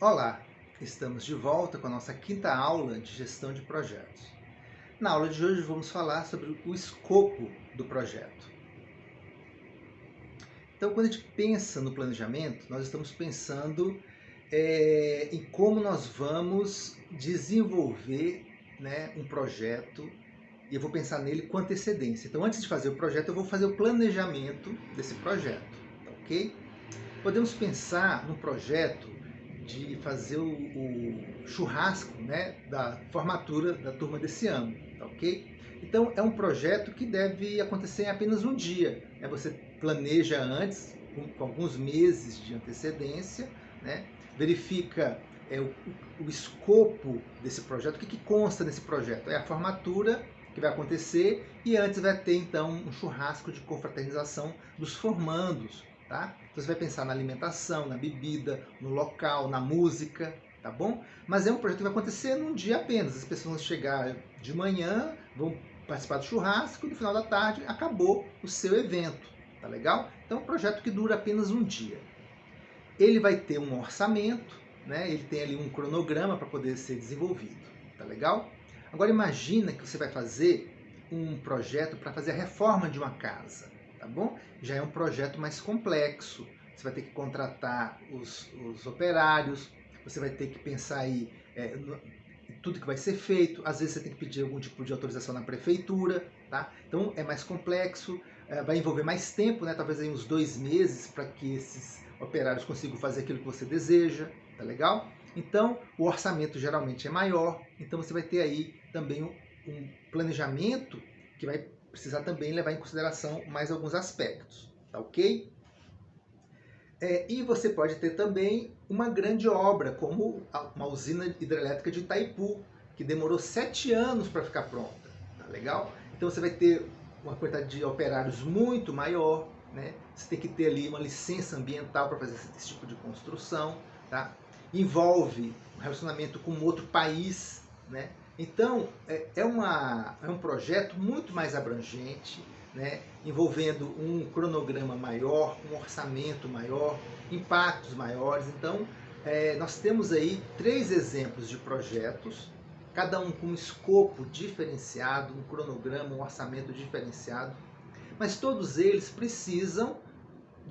Olá, estamos de volta com a nossa quinta aula de gestão de projetos. Na aula de hoje vamos falar sobre o escopo do projeto. Então, quando a gente pensa no planejamento, nós estamos pensando em como nós vamos desenvolver, né, um projeto e eu vou pensar nele com antecedência. Então, antes de fazer o projeto, eu vou fazer o planejamento desse projeto, tá ok? Podemos pensar no projeto de fazer o churrasco, né, da formatura da turma desse ano, tá ok? Então é um projeto que deve acontecer em apenas um dia. Né? Você planeja antes, com alguns meses de antecedência, né? Verifica o escopo desse projeto, o que consta nesse projeto. É a formatura que vai acontecer e antes vai ter então um churrasco de confraternização dos formandos. Tá? Então você vai pensar na alimentação, na bebida, no local, na música, tá bom? Mas é um projeto que vai acontecer num dia apenas. As pessoas vão chegar de manhã, vão participar do churrasco e no final da tarde acabou o seu evento, tá legal? Então é um projeto que dura apenas um dia. Ele vai ter um orçamento, né? Ele tem ali um cronograma para poder ser desenvolvido, tá legal? Agora imagina que você vai fazer um projeto para fazer a reforma de uma casa, tá bom? Já é um projeto mais complexo. Você vai ter que contratar os operários, você vai ter que pensar aí tudo que vai ser feito. Às vezes você tem que pedir algum tipo de autorização na prefeitura, tá? Então é mais complexo, vai envolver mais tempo, né? Talvez aí uns 2 meses para que esses operários consigam fazer aquilo que você deseja, tá legal? Então o orçamento geralmente é maior, então você vai ter aí também um planejamento que vai precisar também levar em consideração mais alguns aspectos, tá ok? E você pode ter também uma grande obra, como uma usina hidrelétrica de Itaipu, que demorou 7 anos para ficar pronta, tá legal? Então você vai ter uma quantidade de operários muito maior, né? Você tem que ter ali uma licença ambiental para fazer esse tipo de construção, tá? Envolve um relacionamento com outro país, né? Então é um projeto muito mais abrangente, né, envolvendo um cronograma maior, um orçamento maior, impactos maiores. Então, nós temos aí 3 exemplos de projetos, cada um com um escopo diferenciado, um cronograma, um orçamento diferenciado, mas todos eles precisam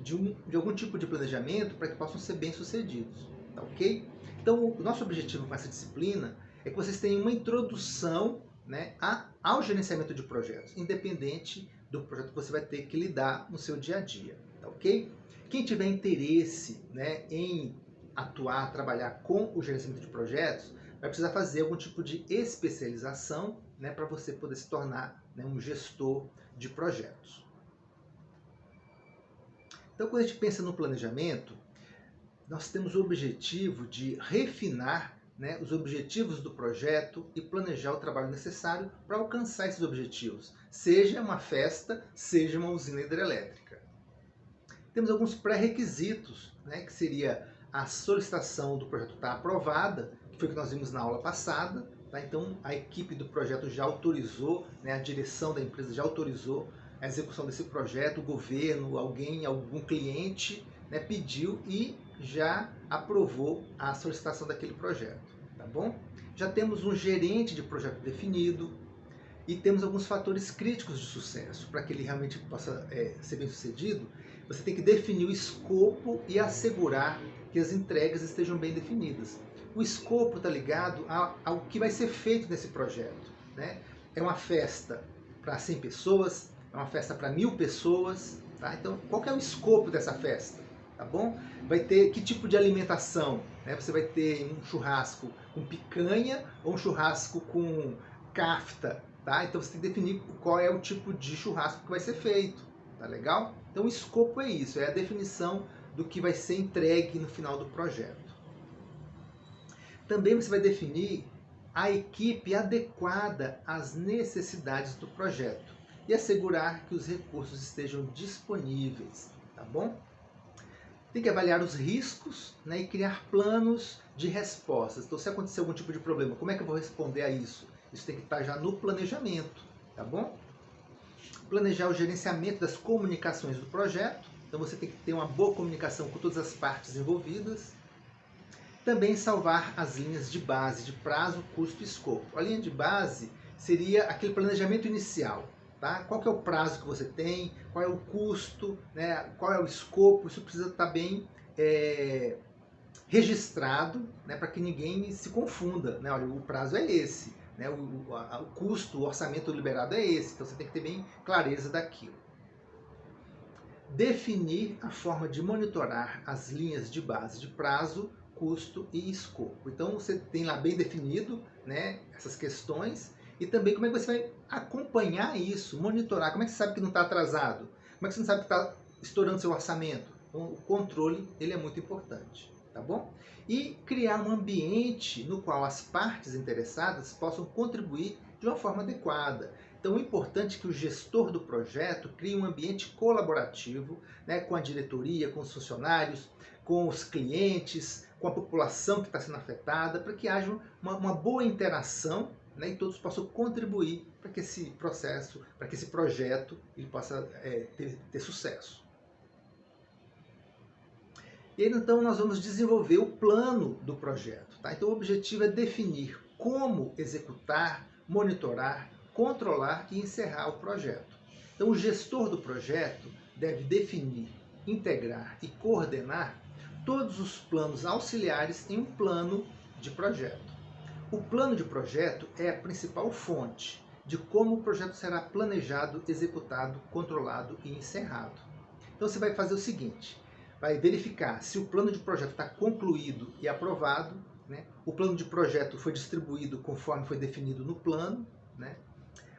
de algum tipo de planejamento para que possam ser bem-sucedidos, tá ok? Então, o nosso objetivo com essa disciplina é que vocês tenham uma introdução, né, ao gerenciamento de projetos, independente do projeto que você vai ter que lidar no seu dia a dia, tá ok? Quem tiver interesse, né, em atuar, trabalhar com o gerenciamento de projetos, vai precisar fazer algum tipo de especialização, né, para você poder se tornar, né, um gestor de projetos. Então, quando a gente pensa no planejamento, nós temos o objetivo de refinar, né, os objetivos do projeto e planejar o trabalho necessário para alcançar esses objetivos, seja uma festa, seja uma usina hidrelétrica. Temos alguns pré-requisitos, né, que seria a solicitação do projeto estar aprovada, que foi o que nós vimos na aula passada, tá? Então a equipe do projeto já autorizou, né, a direção da empresa já autorizou a execução desse projeto, o governo, algum cliente, né, pediu e já aprovou a solicitação daquele projeto, tá bom? Já temos um gerente de projeto definido e temos alguns fatores críticos de sucesso. Para que ele realmente possa ser bem sucedido, você tem que definir o escopo e assegurar que as entregas estejam bem definidas. O escopo está ligado ao que vai ser feito nesse projeto, né? É uma festa para 100 pessoas, é uma festa para 1000 pessoas, tá? Então, qual que é o escopo dessa festa? Tá bom? Vai ter que tipo de alimentação? Né? Você vai ter um churrasco com picanha ou um churrasco com kafta? Tá? Então você tem que definir qual é o tipo de churrasco que vai ser feito. Tá legal? Então o escopo é isso, é a definição do que vai ser entregue no final do projeto. Também você vai definir a equipe adequada às necessidades do projeto e assegurar que os recursos estejam disponíveis, tá bom? Tem que avaliar os riscos, né, e criar planos de respostas. Então, se acontecer algum tipo de problema, como é que eu vou responder a isso? Isso tem que estar já no planejamento, tá bom? Planejar o gerenciamento das comunicações do projeto. Então, você tem que ter uma boa comunicação com todas as partes envolvidas. Também salvar as linhas de base, de prazo, custo e escopo. A linha de base seria aquele planejamento inicial. Tá? Qual que é o prazo que você tem, qual é o custo, né? Qual é o escopo, isso precisa estar bem registrado, né? Para que ninguém se confunda. Né? Olha, o prazo é esse, né? O custo, o orçamento liberado é esse, então você tem que ter bem clareza daquilo. Definir a forma de monitorar as linhas de base de prazo, custo e escopo. Então você tem lá bem definido, né, essas questões, e também como é que você vai acompanhar isso, monitorar. Como é que você sabe que não está atrasado? Como é que você não sabe que está estourando seu orçamento? Então, o controle ele é muito importante, tá bom? E criar um ambiente no qual as partes interessadas possam contribuir de uma forma adequada. Então, é importante que o gestor do projeto crie um ambiente colaborativo, né, com a diretoria, com os funcionários, com os clientes, com a população que está sendo afetada, para que haja uma boa interação, né, e todos possam contribuir para que esse processo, para que esse projeto ele possa ter sucesso. E aí, então, nós vamos desenvolver o plano do projeto. Tá? Então, o objetivo é definir como executar, monitorar, controlar e encerrar o projeto. Então, o gestor do projeto deve definir, integrar e coordenar todos os planos auxiliares em um plano de projeto. O plano de projeto é a principal fonte de como o projeto será planejado, executado, controlado e encerrado. Então você vai fazer o seguinte, vai verificar se o plano de projeto está concluído e aprovado, né? O plano de projeto foi distribuído conforme foi definido no plano, né?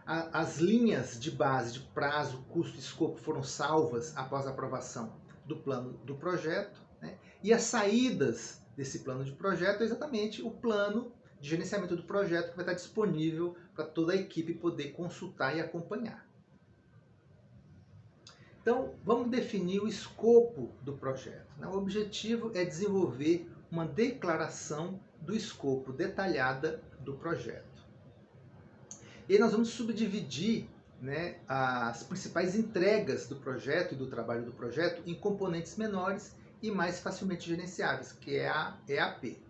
As linhas de base de prazo, custo e escopo foram salvas após a aprovação do plano do projeto, né? E as saídas desse plano de projeto é exatamente o plano de gerenciamento do projeto que vai estar disponível para toda a equipe poder consultar e acompanhar. Então, vamos definir o escopo do projeto. O objetivo é desenvolver uma declaração do escopo detalhada do projeto. E aí nós vamos subdividir, né, as principais entregas do projeto e do trabalho do projeto em componentes menores e mais facilmente gerenciáveis, que é a EAP.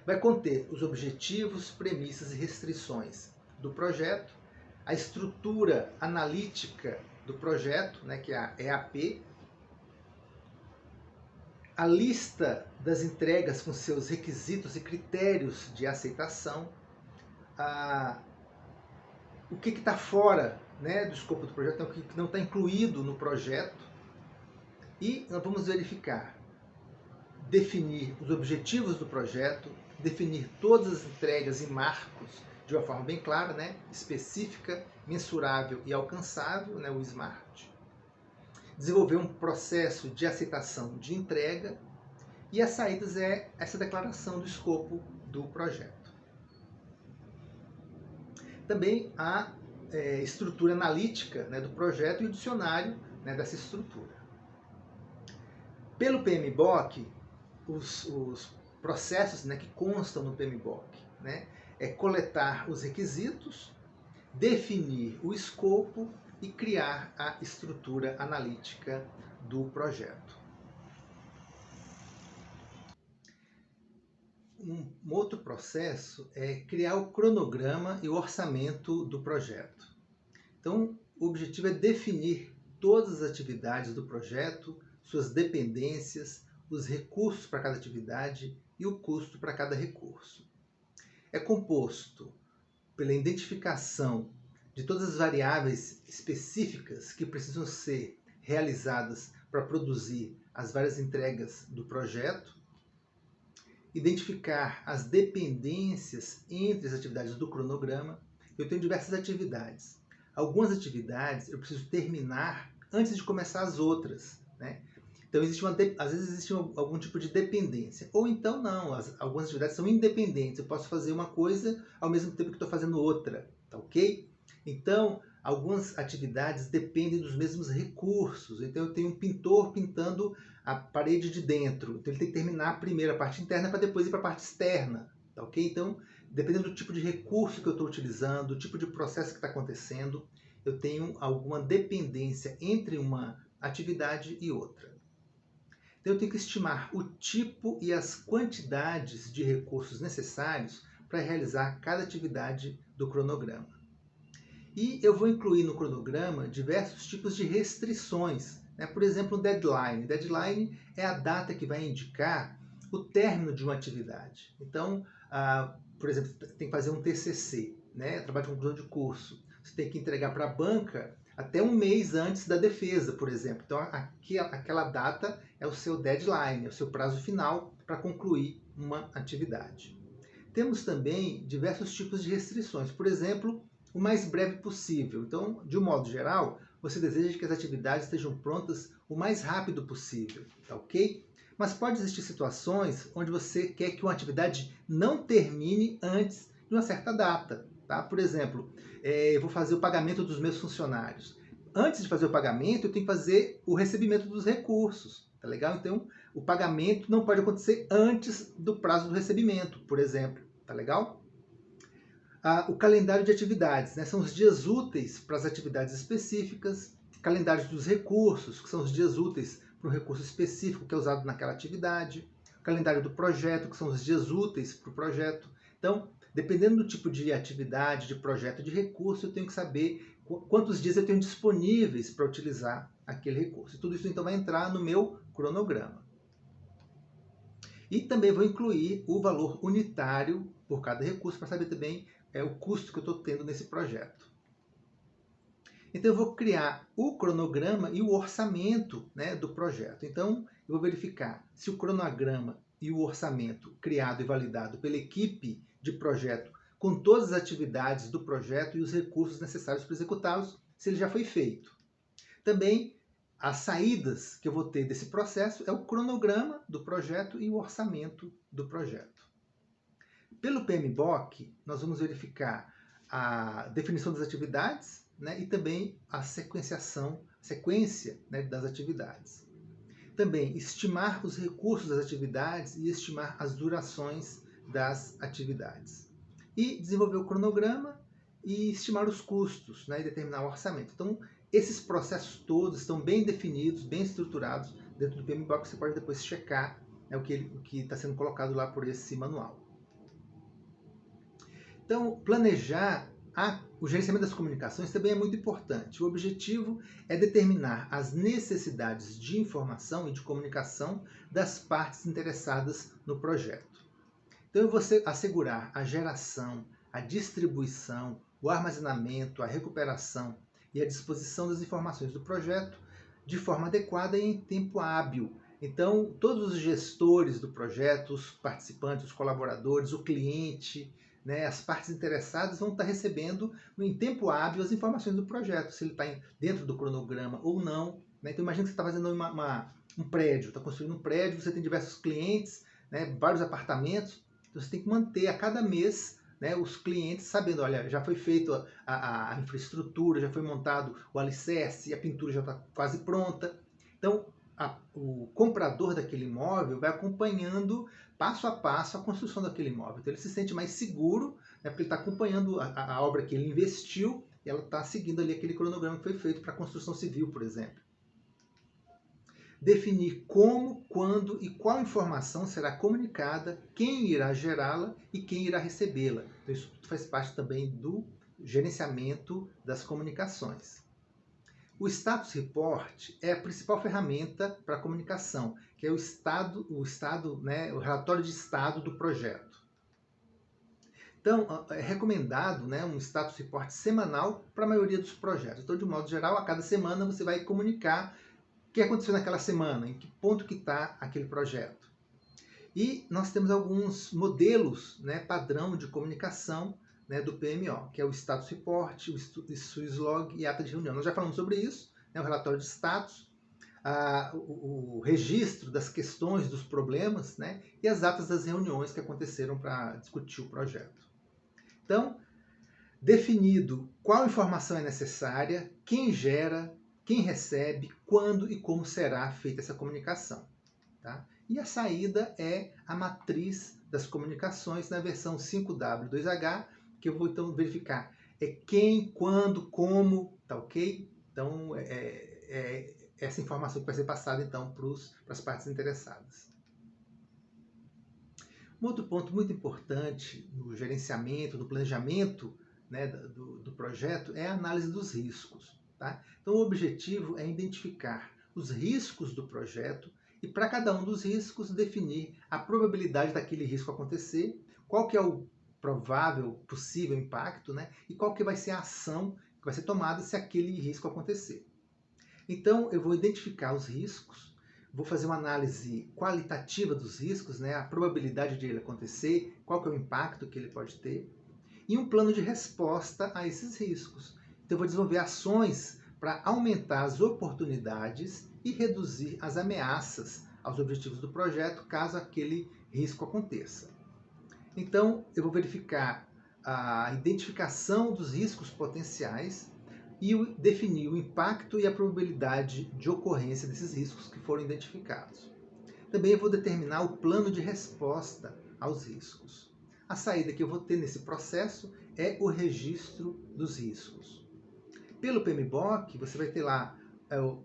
Vai conter os objetivos, premissas e restrições do projeto, a estrutura analítica do projeto, né, que é a EAP, a lista das entregas com seus requisitos e critérios de aceitação, o que está fora, né, do escopo do projeto, o que não está incluído no projeto, e nós vamos verificar, definir os objetivos do projeto, definir todas as entregas e marcos de uma forma bem clara, né, específica, mensurável e alcançável, né, o SMART. Desenvolver um processo de aceitação de entrega, e as saídas é essa declaração do escopo do projeto. Também a estrutura analítica, né, do projeto e o dicionário, né, dessa estrutura. Pelo PMBOK, os processos, né, que constam no PMBOK, né, é coletar os requisitos, definir o escopo e criar a estrutura analítica do projeto. Um outro processo é criar o cronograma e o orçamento do projeto. Então, o objetivo é definir todas as atividades do projeto, suas dependências, os recursos para cada atividade e o custo para cada recurso. É composto pela identificação de todas as variáveis específicas que precisam ser realizadas para produzir as várias entregas do projeto, identificar as dependências entre as atividades do cronograma. Eu tenho diversas atividades. Algumas atividades eu preciso terminar antes de começar as outras, né? Então, às vezes existe algum tipo de dependência. Ou então não, algumas atividades são independentes. Eu posso fazer uma coisa ao mesmo tempo que estou fazendo outra, tá ok? Então, algumas atividades dependem dos mesmos recursos. Então, eu tenho um pintor pintando a parede de dentro. Então, ele tem que terminar primeiro a parte interna para depois ir para a parte externa, tá ok? Então, dependendo do tipo de recurso que eu estou utilizando, do tipo de processo que está acontecendo, eu tenho alguma dependência entre uma atividade e outra. Então, eu tenho que estimar o tipo e as quantidades de recursos necessários para realizar cada atividade do cronograma. E eu vou incluir no cronograma diversos tipos de restrições, né? Por exemplo, o deadline. Deadline é a data que vai indicar o término de uma atividade. Então, por exemplo, tem que fazer um TCC, né? Trabalho de conclusão de curso. Você tem que entregar para a banca até um mês antes da defesa, por exemplo. Então, aquela data é o seu deadline, é o seu prazo final para concluir uma atividade. Temos também diversos tipos de restrições. Por exemplo, o mais breve possível. Então, de um modo geral, você deseja que as atividades estejam prontas o mais rápido possível, tá ok? Mas pode existir situações onde você quer que uma atividade não termine antes de uma certa data, tá? Por exemplo, eu vou fazer o pagamento dos meus funcionários. Antes de fazer o pagamento, eu tenho que fazer o recebimento dos recursos, tá legal? Então, o pagamento não pode acontecer antes do prazo do recebimento, por exemplo, tá legal? O calendário de atividades, né? São os dias úteis para as atividades específicas, calendário dos recursos, que são os dias úteis para o recurso específico que é usado naquela atividade, calendário do projeto, que são os dias úteis para o projeto. Então, dependendo do tipo de atividade, de projeto, de recurso, eu tenho que saber quantos dias eu tenho disponíveis para utilizar aquele recurso. E tudo isso então vai entrar no meu cronograma. E também vou incluir o valor unitário por cada recurso para saber também o custo que eu estou tendo nesse projeto. Então eu vou criar o cronograma e o orçamento, né, do projeto. Então eu vou verificar se o cronograma e o orçamento criado e validado pela equipe de projeto com todas as atividades do projeto e os recursos necessários para executá-los, se ele já foi feito. Também as saídas que eu vou ter desse processo é o cronograma do projeto e o orçamento do projeto. Pelo PMBOK, nós vamos verificar a definição das atividades, né, e também a sequência, né, das atividades. Também estimar os recursos das atividades e estimar as durações das atividades. E desenvolver o cronograma e estimar os custos, né, e determinar o orçamento. Então, esses processos todos estão bem definidos, bem estruturados dentro do PMBOK. Você pode depois checar, né, o que está sendo colocado lá por esse manual. Então, planejar o gerenciamento das comunicações também é muito importante. O objetivo é determinar as necessidades de informação e de comunicação das partes interessadas no projeto. Então, eu vou assegurar a geração, a distribuição, o armazenamento, a recuperação e a disposição das informações do projeto de forma adequada e em tempo hábil. Então, todos os gestores do projeto, os participantes, os colaboradores, o cliente, né, as partes interessadas vão estar recebendo em tempo hábil as informações do projeto, se ele está dentro do cronograma ou não. Né? Então imagina que você está fazendo um prédio, está construindo um prédio, você tem diversos clientes, né, vários apartamentos, então você tem que manter a cada mês, né, os clientes sabendo, olha, já foi feito a infraestrutura, já foi montado o alicerce, a pintura já está quase pronta. Então o comprador daquele imóvel vai acompanhando passo a passo a construção daquele imóvel. Então ele se sente mais seguro, né, porque ele está acompanhando a obra que ele investiu e ela está seguindo ali aquele cronograma que foi feito para a construção civil, por exemplo. Definir como, quando e qual informação será comunicada, quem irá gerá-la e quem irá recebê-la. Então isso faz parte também do gerenciamento das comunicações. O Status Report é a principal ferramenta para a comunicação, que é né, o relatório de estado do projeto. Então, é recomendado, né, um Status Report semanal para a maioria dos projetos. Então, de um modo geral, a cada semana você vai comunicar o que aconteceu naquela semana, em que ponto que está aquele projeto. E nós temos alguns modelos, né, padrão de comunicação, né, do PMO, que é o Status Report, o SWISS-Log e ata de reunião. Nós já falamos sobre isso, né, o relatório de status, o registro das questões, dos problemas, né, e as atas das reuniões que aconteceram para discutir o projeto. Então, definido qual informação é necessária, quem gera, quem recebe, quando e como será feita essa comunicação. Tá? E a saída é a matriz das comunicações na versão 5W2H, que eu vou então verificar quem, quando, como, tá ok? Então essa informação que vai ser passada, então, para as partes interessadas. Um outro ponto muito importante no gerenciamento, no planejamento, né, do projeto é a análise dos riscos. Tá? Então, o objetivo é identificar os riscos do projeto e, para cada um dos riscos, definir a probabilidade daquele risco acontecer, qual que é o provável, possível impacto, né, e qual que vai ser a ação que vai ser tomada se aquele risco acontecer. Então, eu vou identificar os riscos, vou fazer uma análise qualitativa dos riscos, né, a probabilidade de ele acontecer, qual que é o impacto que ele pode ter, e um plano de resposta a esses riscos. Então, eu vou desenvolver ações para aumentar as oportunidades e reduzir as ameaças aos objetivos do projeto, caso aquele risco aconteça. Então, eu vou verificar a identificação dos riscos potenciais e definir o impacto e a probabilidade de ocorrência desses riscos que foram identificados. Também eu vou determinar o plano de resposta aos riscos. A saída que eu vou ter nesse processo é o registro dos riscos. Pelo PMBOK, você vai ter lá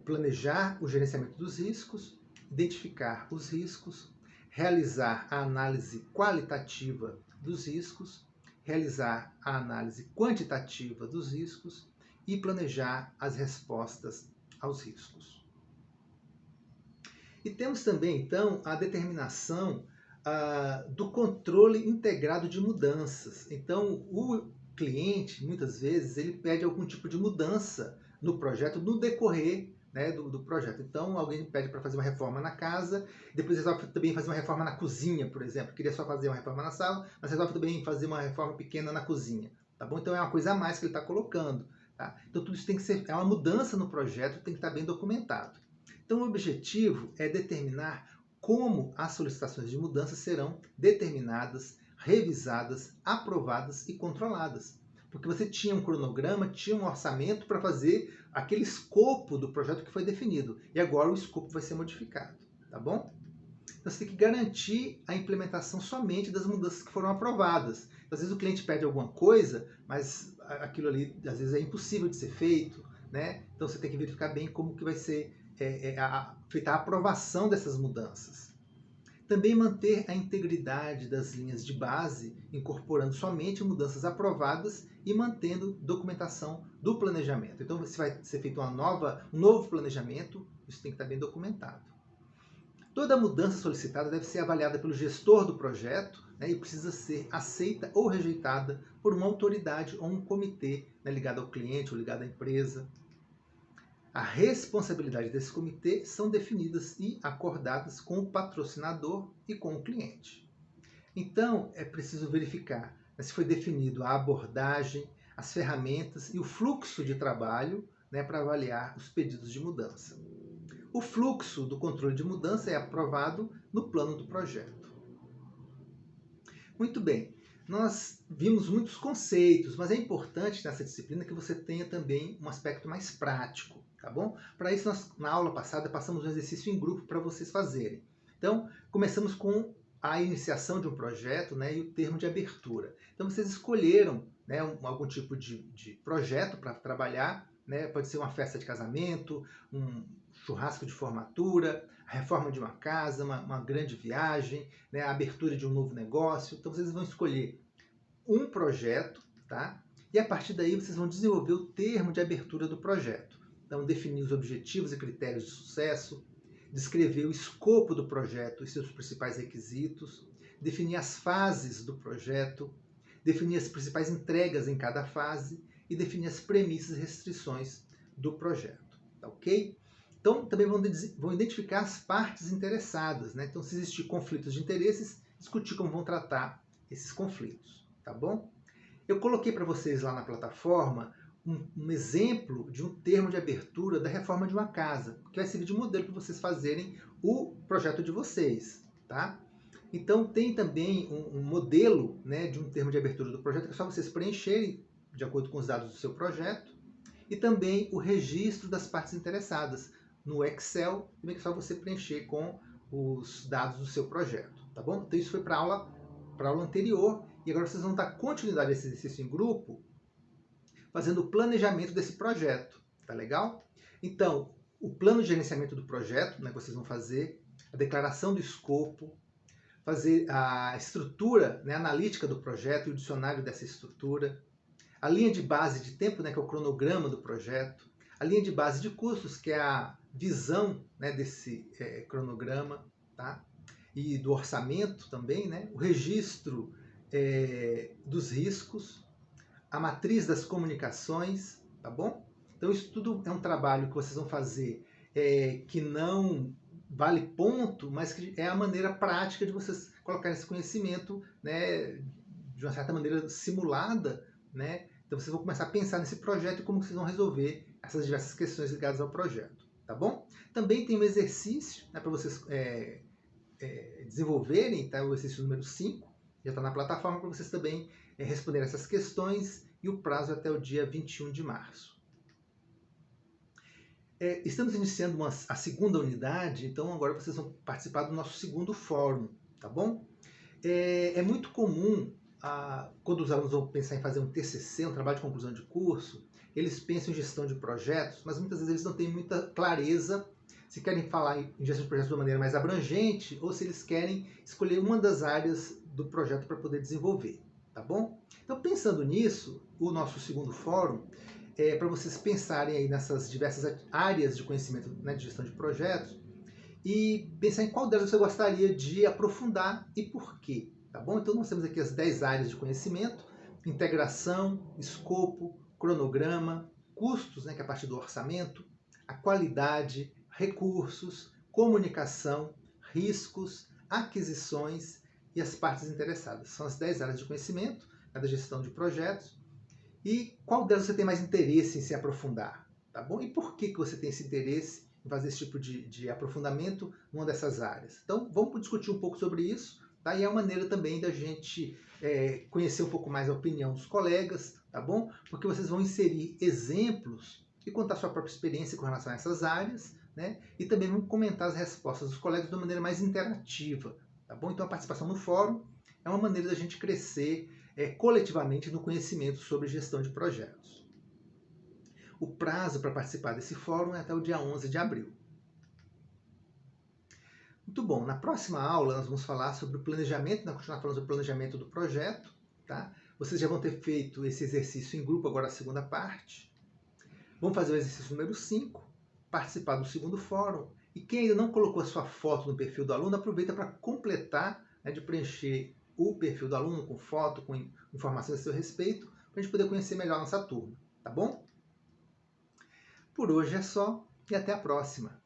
planejar o gerenciamento dos riscos, identificar os riscos, realizar a análise qualitativa dos riscos, realizar a análise quantitativa dos riscos e planejar as respostas aos riscos. E temos também, então, a determinação do controle integrado de mudanças. Então, o cliente, muitas vezes, ele pede algum tipo de mudança no projeto, no decorrer, né, do projeto. Então, alguém pede para fazer uma reforma na casa, depois resolve também fazer uma reforma na cozinha, por exemplo. Queria só fazer uma reforma na sala, mas resolve também fazer uma reforma pequena na cozinha. Tá bom? Então, é uma coisa a mais que ele está colocando. Tá? Então, tudo isso tem que ser, é uma mudança no projeto, tem que estar bem documentado. Então, o objetivo é determinar como as solicitações de mudança serão determinadas, revisadas, aprovadas e controladas. Porque você tinha um cronograma, tinha um orçamento para fazer aquele escopo do projeto que foi definido. E agora o escopo vai ser modificado, tá bom? Então você tem que garantir a implementação somente das mudanças que foram aprovadas. Às vezes o cliente pede alguma coisa, mas aquilo ali às vezes é impossível de ser feito, né? Então você tem que verificar bem como que vai ser feita a aprovação dessas mudanças. Também manter a integridade das linhas de base, incorporando somente mudanças aprovadas e mantendo documentação do planejamento. Então, se vai ser feito um novo planejamento, isso tem que estar bem documentado. Toda mudança solicitada deve ser avaliada pelo gestor do projeto, né, e precisa ser aceita ou rejeitada por uma autoridade ou um comitê, né, ligado ao cliente ou ligado à empresa. A responsabilidade desse comitê são definidas e acordadas com o patrocinador e com o cliente. Então, é preciso verificar se foi definido a abordagem, as ferramentas e o fluxo de trabalho, né, para avaliar os pedidos de mudança. O fluxo do controle de mudança é aprovado no plano do projeto. Muito bem, nós vimos muitos conceitos, mas é importante nessa disciplina que você tenha também um aspecto mais prático. Tá bom? Para isso, nós, na aula passada, passamos um exercício em grupo para vocês fazerem. Então, começamos com a iniciação de um projeto, né, e o termo de abertura. Então, vocês escolheram, né, algum tipo de projeto para trabalhar, né, pode ser uma festa de casamento, um churrasco de formatura, a reforma de uma casa, uma grande viagem, né, a abertura de um novo negócio. Então, vocês vão escolher um projeto, tá? E a partir daí, vocês vão desenvolver o termo de abertura do projeto. Então, definir os objetivos e critérios de sucesso, descrever o escopo do projeto e seus principais requisitos, definir as fases do projeto, definir as principais entregas em cada fase e definir as premissas e restrições do projeto. Tá ok? Então, também vão identificar as partes interessadas, né? Então, se existir conflitos de interesses, discutir como vão tratar esses conflitos, tá bom? Eu coloquei para vocês lá na plataforma um exemplo de um termo de abertura da reforma de uma casa, que vai servir de modelo para vocês fazerem o projeto de vocês, tá? Então tem também um modelo, né, de um termo de abertura do projeto, que é só vocês preencherem de acordo com os dados do seu projeto, e também o registro das partes interessadas no Excel, também é só você preencher com os dados do seu projeto, tá bom? Então isso foi para a aula anterior, e agora vocês vão dar continuidade a esse exercício em grupo, fazendo o planejamento desse projeto, tá legal? Então, o plano de gerenciamento do projeto, né, que vocês vão fazer, a declaração do escopo, fazer a estrutura, né, analítica do projeto e o dicionário dessa estrutura, a linha de base de tempo, né, que é o cronograma do projeto, a linha de base de custos, que é a visão, né, desse cronograma, tá? E do orçamento também, né? O registro dos riscos, a matriz das comunicações, tá bom? Então isso tudo é um trabalho que vocês vão fazer que não vale ponto, mas que é a maneira prática de vocês colocarem esse conhecimento, né, de uma certa maneira simulada, né? Então vocês vão começar a pensar nesse projeto e como vocês vão resolver essas diversas questões ligadas ao projeto, tá bom? Também tem um exercício, né, para vocês desenvolverem, tá? O exercício número 5, já está na plataforma para vocês também responderem essas questões e o prazo é até o dia 21 de março. Estamos iniciando a segunda unidade, então agora vocês vão participar do nosso segundo fórum, tá bom? É muito comum, quando os alunos vão pensar em fazer um TCC, um trabalho de conclusão de curso, eles pensam em gestão de projetos, mas muitas vezes eles não têm muita clareza se querem falar em gestão de projetos de uma maneira mais abrangente ou se eles querem escolher uma das áreas do projeto para poder desenvolver, tá bom? Então, pensando nisso, o nosso segundo fórum é para vocês pensarem aí nessas diversas áreas de conhecimento, né, de gestão de projetos e pensar em qual delas você gostaria de aprofundar e por quê, tá bom? Então nós temos aqui as 10 áreas de conhecimento: integração, escopo, cronograma, custos, né, que é a parte do orçamento, a qualidade, recursos, comunicação, riscos, aquisições e as partes interessadas. São as 10 áreas de conhecimento, né, da gestão de projetos. E qual delas você tem mais interesse em se aprofundar, tá bom? E por que você tem esse interesse em fazer esse tipo de aprofundamento numa dessas áreas? Então, vamos discutir um pouco sobre isso, tá? E é uma maneira também da gente conhecer um pouco mais a opinião dos colegas, tá bom? Porque vocês vão inserir exemplos e contar sua própria experiência com relação a essas áreas, né? E também vão comentar as respostas dos colegas de uma maneira mais interativa, tá bom? Então, a participação no fórum é uma maneira da gente crescer coletivamente no conhecimento sobre gestão de projetos. O prazo para participar desse fórum é até o dia 11 de abril. Muito bom, na próxima aula nós vamos falar sobre o planejamento, nós continuar falando sobre o planejamento do projeto, tá? Vocês já vão ter feito esse exercício em grupo, agora a segunda parte. Vamos fazer o exercício número 5, participar do segundo fórum, e quem ainda não colocou a sua foto no perfil do aluno, aproveita para completar, né, de preencher o perfil do aluno com foto, com informações a seu respeito, para a gente poder conhecer melhor a nossa turma, tá bom? Por hoje é só e até a próxima!